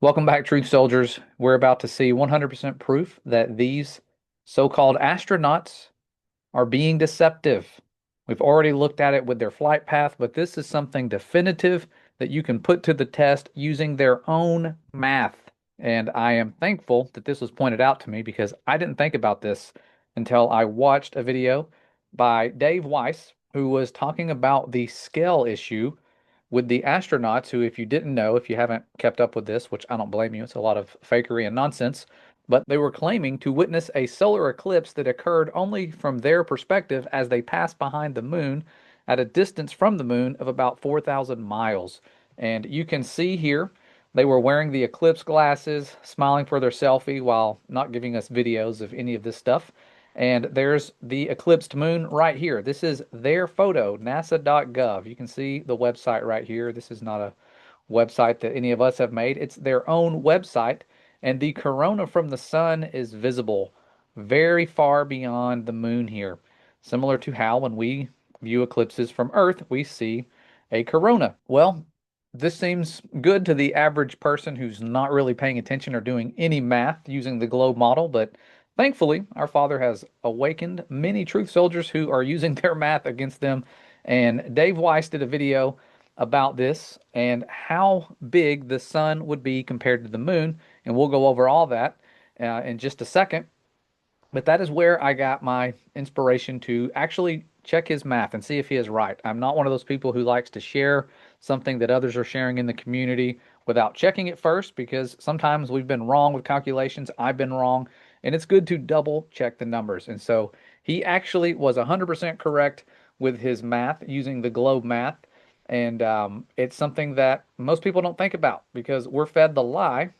Welcome back, Truth Soldiers. We're about to see 100% proof that these so-called astronauts are being deceptive. We've already looked at it with their flight path, but this is something definitive that you can put to the test using their own math. And I am thankful that this was pointed out to me because I didn't think about this until I watched a video by Dave Weiss, who was talking about the scale issue with the astronauts, who, if you didn't know, if you haven't kept up with this, which I don't blame you, it's a lot of fakery and nonsense, but they were claiming to witness a solar eclipse that occurred only from their perspective as they passed behind the moon at a distance from the moon of about 4,000 miles. And you can see here they were wearing the eclipse glasses, smiling for their selfie while not giving us videos of any of this stuff. And there's the eclipsed moon right here. This is their photo, nasa.gov. You can see the website right here. This is not a website that any of us have made. It's their own website, and the corona from the sun is visible very far beyond the moon here, similar to how when we view eclipses from Earth, we see a corona. Well, this seems good to the average person who's not really paying attention or doing any math using the globe model, but thankfully, our Father has awakened many truth soldiers who are using their math against them. And Dave Weiss did a video about this and how big the sun would be compared to the moon. And we'll go over all that in just a second. But that is where I got my inspiration to actually check his math and see if he is right. I'm not one of those people who likes to share something that others are sharing in the community without checking it first, because sometimes we've been wrong with calculations. I've been wrong, and it's good to double check the numbers. And so he actually was 100% correct with his math using the globe math. And it's something that most people don't think about because we're fed the lie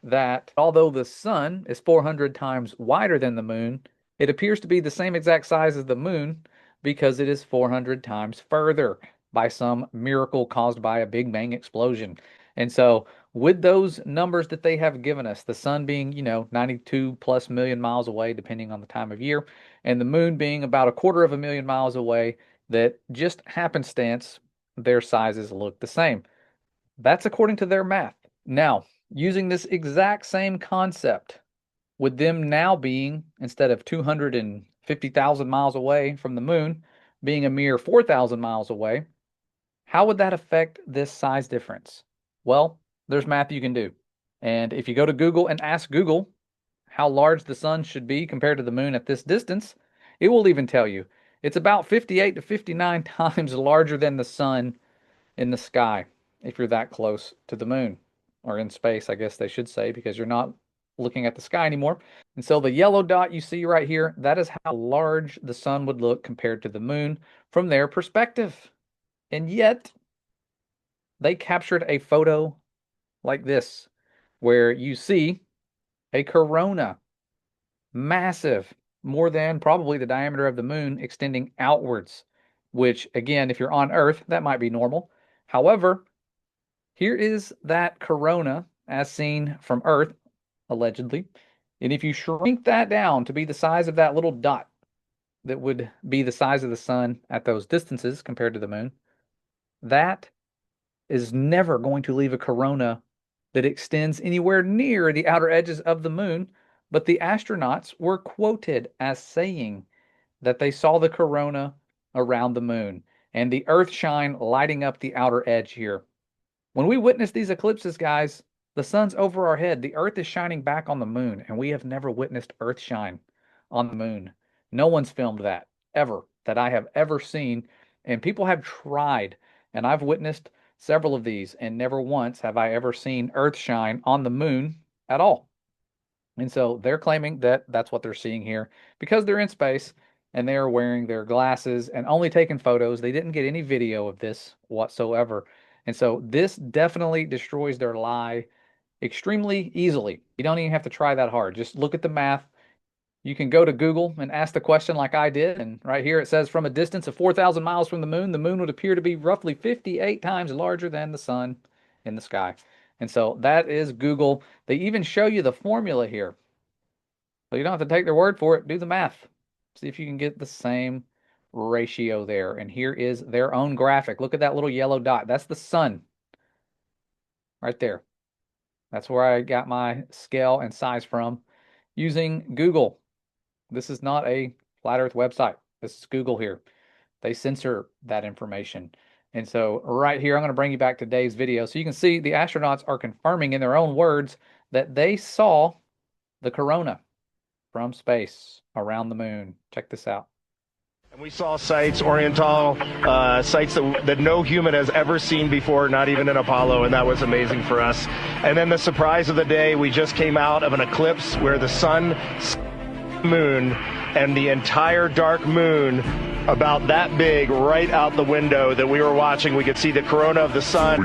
that although the sun is 400 times wider than the moon, it appears to be the same exact size as the moon because it is 400 times further by some miracle caused by a Big Bang explosion. And so, with those numbers that they have given us, the sun being, 92 plus million miles away, depending on the time of year, and the moon being about a quarter of a million miles away, that just happenstance, their sizes look the same. That's according to their math. Now, using this exact same concept, with them now being, instead of 250,000 miles away from the moon, being a mere 4,000 miles away, how would that affect this size difference? Well, there's math you can do. And if you go to Google and ask Google how large the sun should be compared to the moon at this distance, it will even tell you it's about 58 to 59 times larger than the sun in the sky if you're that close to the moon, or in space, I guess they should say, because you're not looking at the sky anymore. And so the yellow dot you see right here, that is how large the sun would look compared to the moon from their perspective. And yet, they captured a photo like this, where you see a corona, massive, more than probably the diameter of the moon, extending outwards, which, again, if you're on Earth, that might be normal. However, here is that corona as seen from Earth, allegedly. And if you shrink that down to be the size of that little dot that would be the size of the sun at those distances compared to the moon, that is never going to leave a corona that extends anywhere near the outer edges of the moon. But the astronauts were quoted as saying that they saw the corona around the moon and the earth shine lighting up the outer edge here. When we witness these eclipses, guys, the sun's over our head. The earth is shining back on the moon, and we have never witnessed earth shine on the moon. No one's filmed that ever, that I have ever seen. And people have tried, and I've witnessed several of these, and never once have I ever seen earth shine on the moon at all. And so they're claiming that that's what they're seeing here because they're in space and they are wearing their glasses and only taking photos. They didn't get any video of this whatsoever. And so this definitely destroys their lie extremely easily. You don't even have to try that hard. Just look at the math. You can go to Google and ask the question like I did. And right here it says from a distance of 4,000 miles from the moon would appear to be roughly 58 times larger than the sun in the sky. And so that is Google. They even show you the formula here. So you don't have to take their word for it. Do the math. See if you can get the same ratio there. And here is their own graphic. Look at that little yellow dot. That's the sun right there. That's where I got my scale and size from using Google. This is not a flat Earth website. This is Google here. They censor that information. And so right here, I'm going to bring you back to Dave's video. So you can see the astronauts are confirming in their own words that they saw the corona from space around the moon. Check this out. And we saw sites, Oriental sites that no human has ever seen before, not even in Apollo, and that was amazing for us. And then the surprise of the day, we just came out of an eclipse where the sun, moon, and the entire dark moon about that big right out the window that we were watching. We could see the corona of the sun.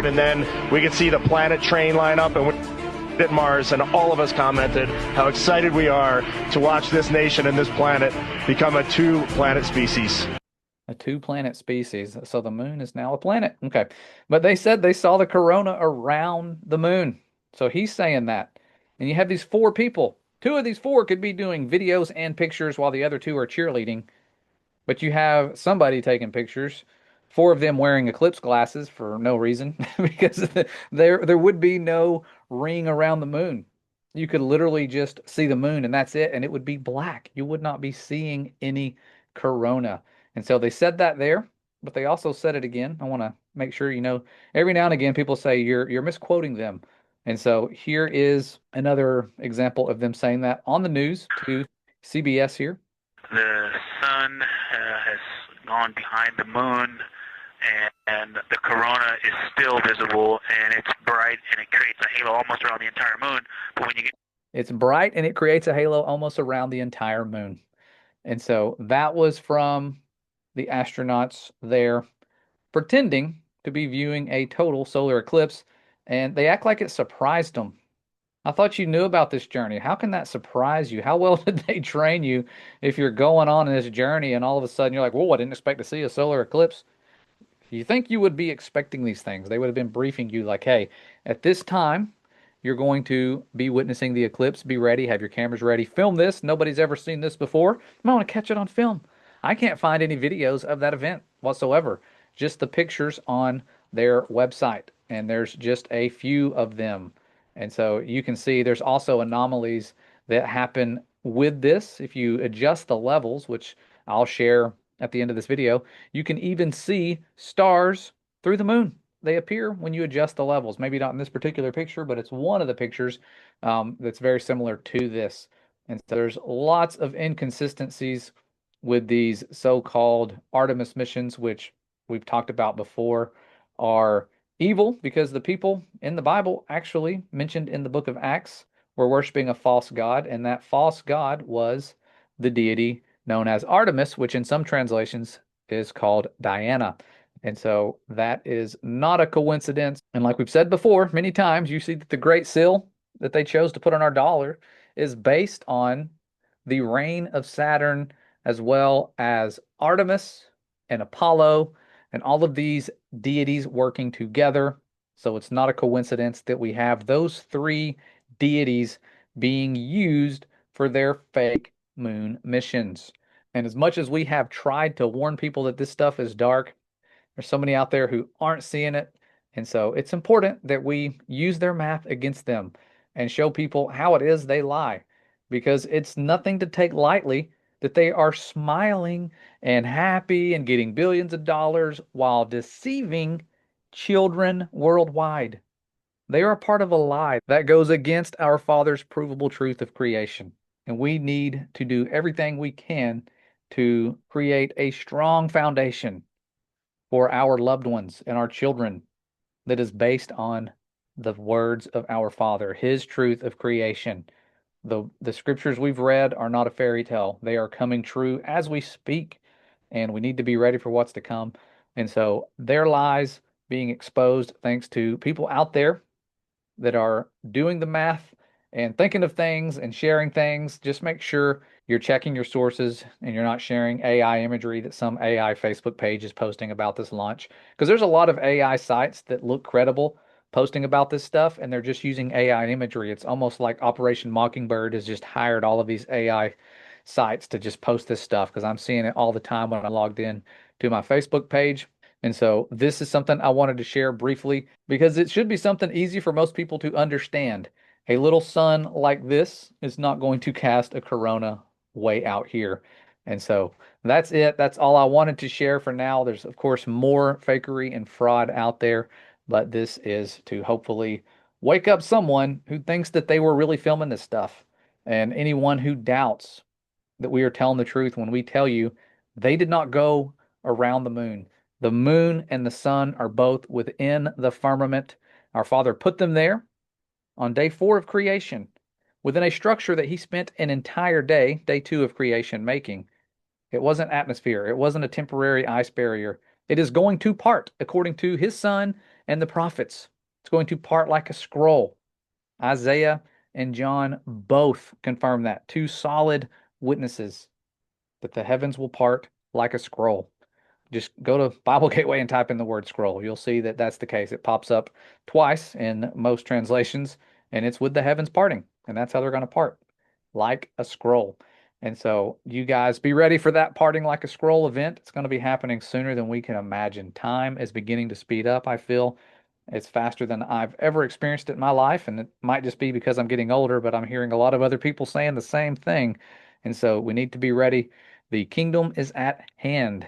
And then we could see the planet train line up, and at Mars, and all of us commented how excited we are to watch this nation and this planet become a two-planet species. A two-planet species. So the moon is now a planet. Okay. But they said they saw the corona around the moon. So he's saying that. And you have these 4 people. 2 of these 4 could be doing videos and pictures while the other 2 are cheerleading. But you have somebody taking pictures, 4 of them wearing Eclipse glasses for no reason, because there would be no ring around the moon. You could literally just see the moon and that's it, and it would be black. You would not be seeing any corona. And so they said that there, but they also said it again. I want to make sure you know, every now and again people say you're misquoting them. And so here is another example of them saying that on the news to CBS here. The sun has gone behind the moon, and the corona is still visible, and it's bright, and it creates a halo almost around the entire moon. But when you get It's bright and it creates a halo almost around the entire moon. And so that was from the astronauts there pretending to be viewing a total solar eclipse, and they act like it surprised them. I thought you knew about this journey. How can that surprise you? How well did they train you if you're going on this journey and all of a sudden you're like, whoa, I didn't expect to see a solar eclipse? You think you would be expecting these things. They would have been briefing you like, hey, at this time, you're going to be witnessing the eclipse. Be ready. Have your cameras ready. Film this. Nobody's ever seen this before. I want to catch it on film. I can't find any videos of that event whatsoever. Just the pictures on their website. And there's just a few of them. And so you can see there's also anomalies that happen with this. If you adjust the levels, which I'll share at the end of this video, you can even see stars through the moon. They appear when you adjust the levels. Maybe not in this particular picture, but it's one of the pictures that's very similar to this. And so there's lots of inconsistencies with these so-called Artemis missions, which we've talked about before, are evil because the people in the Bible actually mentioned in the book of Acts were worshiping a false god, and that false god was the deity known as Artemis, which in some translations is called Diana. And so that is not a coincidence. And like we've said before, many times, you see that the great seal that they chose to put on our dollar is based on the reign of Saturn, as well as Artemis and Apollo and all of these deities working together. So it's not a coincidence that we have those 3 deities being used for their fake moon missions. And as much as we have tried to warn people that this stuff is dark, there's so many out there who aren't seeing it. And so it's important that we use their math against them and show people how it is they lie, because it's nothing to take lightly that they are smiling and happy and getting billions of dollars while deceiving children worldwide. They are a part of a lie that goes against our Father's provable truth of creation. And we need to do everything we can to create a strong foundation for our loved ones and our children that is based on the words of our Father, His truth of creation. The scriptures we've read are not a fairy tale. They are coming true as we speak, and we need to be ready for what's to come. And so their lies being exposed thanks to people out there that are doing the math and thinking of things and sharing things. Just make sure you're checking your sources and you're not sharing AI imagery that some AI Facebook page is posting about this launch. Because there's a lot of AI sites that look credible posting about this stuff, and they're just using AI imagery. It's almost like Operation Mockingbird has just hired all of these AI sites to just post this stuff, because I'm seeing it all the time when I logged in to my Facebook page. And so this is something I wanted to share briefly because it should be something easy for most people to understand. A little sun like this is not going to cast a corona way out here. And so that's it. That's all I wanted to share for now. There's, of course, more fakery and fraud out there, but this is to hopefully wake up someone who thinks that they were really filming this stuff. And anyone who doubts that we are telling the truth when we tell you they did not go around the moon. The moon and the sun are both within the firmament. Our Father put them there on day 4 of creation within a structure that he spent an entire day, day 2 of creation, making. It wasn't atmosphere. It wasn't a temporary ice barrier. It is going to part according to his son and the prophets. It's going to part like a scroll. Isaiah and John both confirm that. Two solid witnesses that the heavens will part like a scroll. Just go to Bible Gateway and type in the word scroll. You'll see that that's the case. It pops up twice in most translations, and it's with the heavens parting, and that's how they're going to part, like a scroll. And so you guys be ready for that parting like a scroll event. It's going to be happening sooner than we can imagine. Time is beginning to speed up, I feel. It's faster than I've ever experienced it in my life, and it might just be because I'm getting older, but I'm hearing a lot of other people saying the same thing. And so we need to be ready. The kingdom is at hand,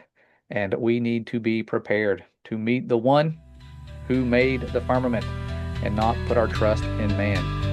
and we need to be prepared to meet the one who made the firmament and not put our trust in man.